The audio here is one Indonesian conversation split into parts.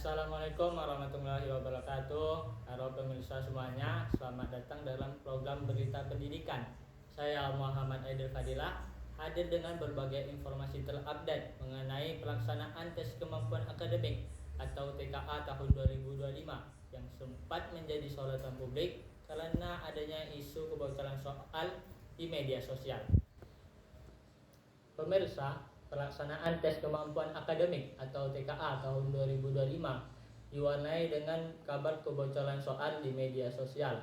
Assalamualaikum warahmatullahi wabarakatuh. Halo pemirsa semuanya, selamat datang dalam program Berita Pendidikan. Saya Muhammad Aidil Fadilah, hadir dengan berbagai informasi terupdate mengenai pelaksanaan tes kemampuan akademik atau TKA tahun 2025 yang sempat menjadi sorotan publik karena adanya isu kebocoran soal di media sosial. Pemirsa, pelaksanaan tes kemampuan akademik atau TKA tahun 2025 diwarnai dengan kabar kebocoran soal di media sosial.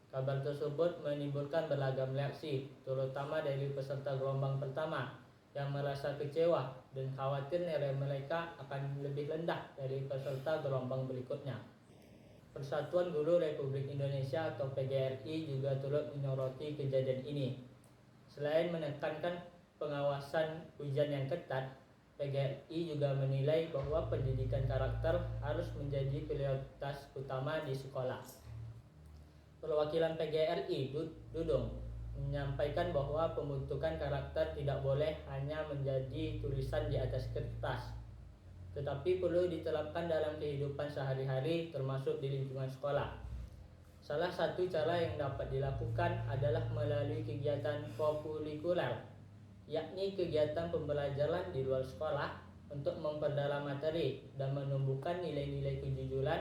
Kabar tersebut menimbulkan beragam reaksi, terutama dari peserta gelombang pertama yang merasa kecewa dan khawatir nilai mereka akan lebih rendah dari peserta gelombang berikutnya. Persatuan Guru Republik Indonesia atau PGRI juga turut menyoroti kejadian ini. Selain menekankan pengawasan ujian yang ketat, PGRI juga menilai bahwa pendidikan karakter harus menjadi prioritas utama di sekolah. Perwakilan PGRI, Dudung, menyampaikan bahwa pembentukan karakter tidak boleh hanya menjadi tulisan di atas kertas, tetapi perlu diterapkan dalam kehidupan sehari-hari termasuk di lingkungan sekolah. Salah satu cara yang dapat dilakukan adalah melalui kegiatan kokurikuler, yakni kegiatan pembelajaran di luar sekolah untuk memperdalam materi dan menumbuhkan nilai-nilai kejujuran,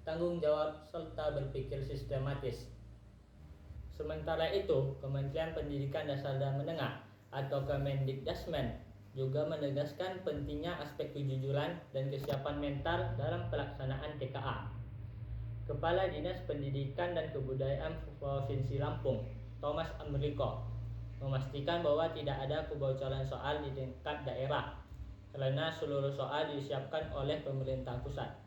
tanggung jawab, serta berpikir sistematis. Sementara itu, Kementerian Pendidikan Dasar dan Menengah atau Kemendikdasmen juga menegaskan pentingnya aspek kejujuran dan kesiapan mental dalam pelaksanaan TKA. Kepala Dinas Pendidikan dan Kebudayaan Provinsi Lampung, Thomas Amriko, memastikan bahwa tidak ada kebocoran soal di tingkat daerah karena seluruh soal disiapkan oleh pemerintah pusat.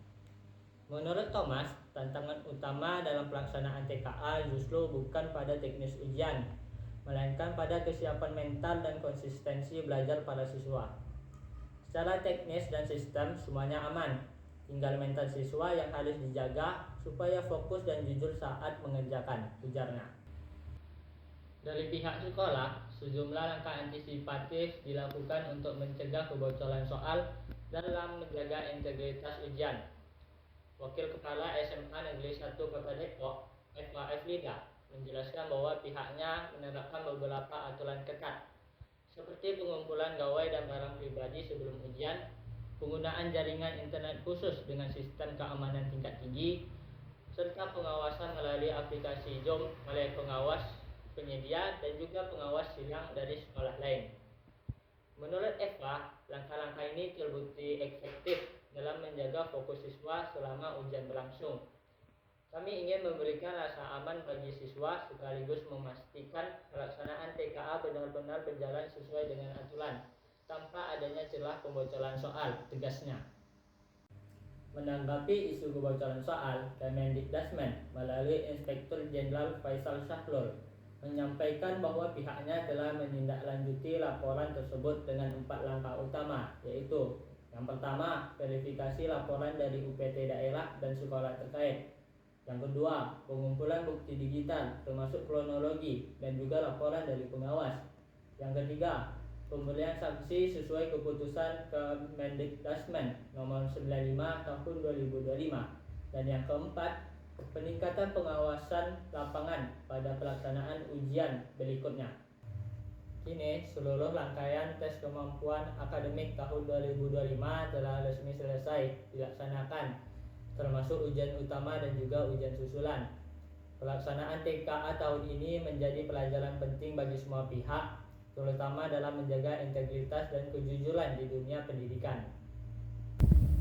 Menurut Thomas, tantangan utama dalam pelaksanaan TKA justru bukan pada teknis ujian, melainkan pada kesiapan mental dan konsistensi belajar para siswa. Secara teknis dan sistem semuanya aman, tinggal mental siswa yang harus dijaga supaya fokus dan jujur saat mengerjakan, ujarnya. Dari pihak sekolah, sejumlah langkah antisipatif dilakukan untuk mencegah kebocoran soal dalam menjaga integritas ujian. Wakil Kepala SMA Negeri 1 Kota Depok, Eva Eflida, menjelaskan bahwa pihaknya menerapkan beberapa aturan ketat, seperti pengumpulan gawai dan barang pribadi sebelum ujian, penggunaan jaringan internet khusus dengan sistem keamanan tingkat tinggi, serta pengawasan melalui aplikasi Zoom oleh pengawas penyedia dan juga pengawas sidang dari sekolah lain. Menurut Eva, langkah-langkah ini terbukti efektif dalam menjaga fokus siswa selama ujian berlangsung. Kami ingin memberikan rasa aman bagi siswa sekaligus memastikan pelaksanaan TKA benar-benar berjalan sesuai dengan aturan, tanpa adanya celah pembocoran soal, tegasnya. Menanggapi isu kebocoran soal, Kemendikdasmen melalui Inspektur Jenderal Faisal Syahrul menyampaikan bahwa pihaknya telah menindaklanjuti laporan tersebut dengan 4 langkah utama, yaitu yang pertama, verifikasi laporan dari UPT daerah dan sekolah terkait. Yang kedua, pengumpulan bukti digital termasuk kronologi dan juga laporan dari pengawas. Yang ketiga, pemberian sanksi sesuai keputusan Kemendikdasmen nomor 95 tahun 2025. Dan yang keempat, peningkatan pengawasan lapangan pada pelaksanaan ujian berikutnya. Kini, seluruh rangkaian tes kemampuan akademik tahun 2025 telah resmi selesai dilaksanakan, termasuk ujian utama dan juga ujian susulan. Pelaksanaan TKA tahun ini menjadi pelajaran penting bagi semua pihak, terutama dalam menjaga integritas dan kejujuran di dunia pendidikan.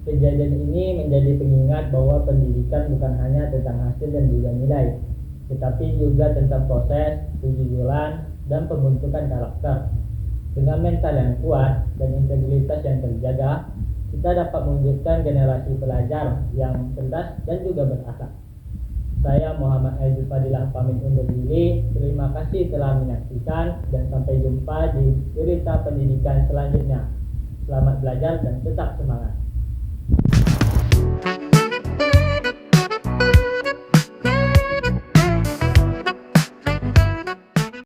Kejadian ini menjadi pengingat bahwa pendidikan bukan hanya tentang hasil dan juga nilai, tetapi juga tentang proses, kejujuran, dan pembentukan karakter. Dengan mental yang kuat dan integritas yang terjaga, kita dapat mewujudkan generasi pelajar yang cerdas dan juga berakhlak. Saya Muhammad Aidil Fadilah pamit undur diri. Terima kasih telah menyaksikan dan sampai jumpa di berita pendidikan selanjutnya. Selamat belajar dan tetap semangat.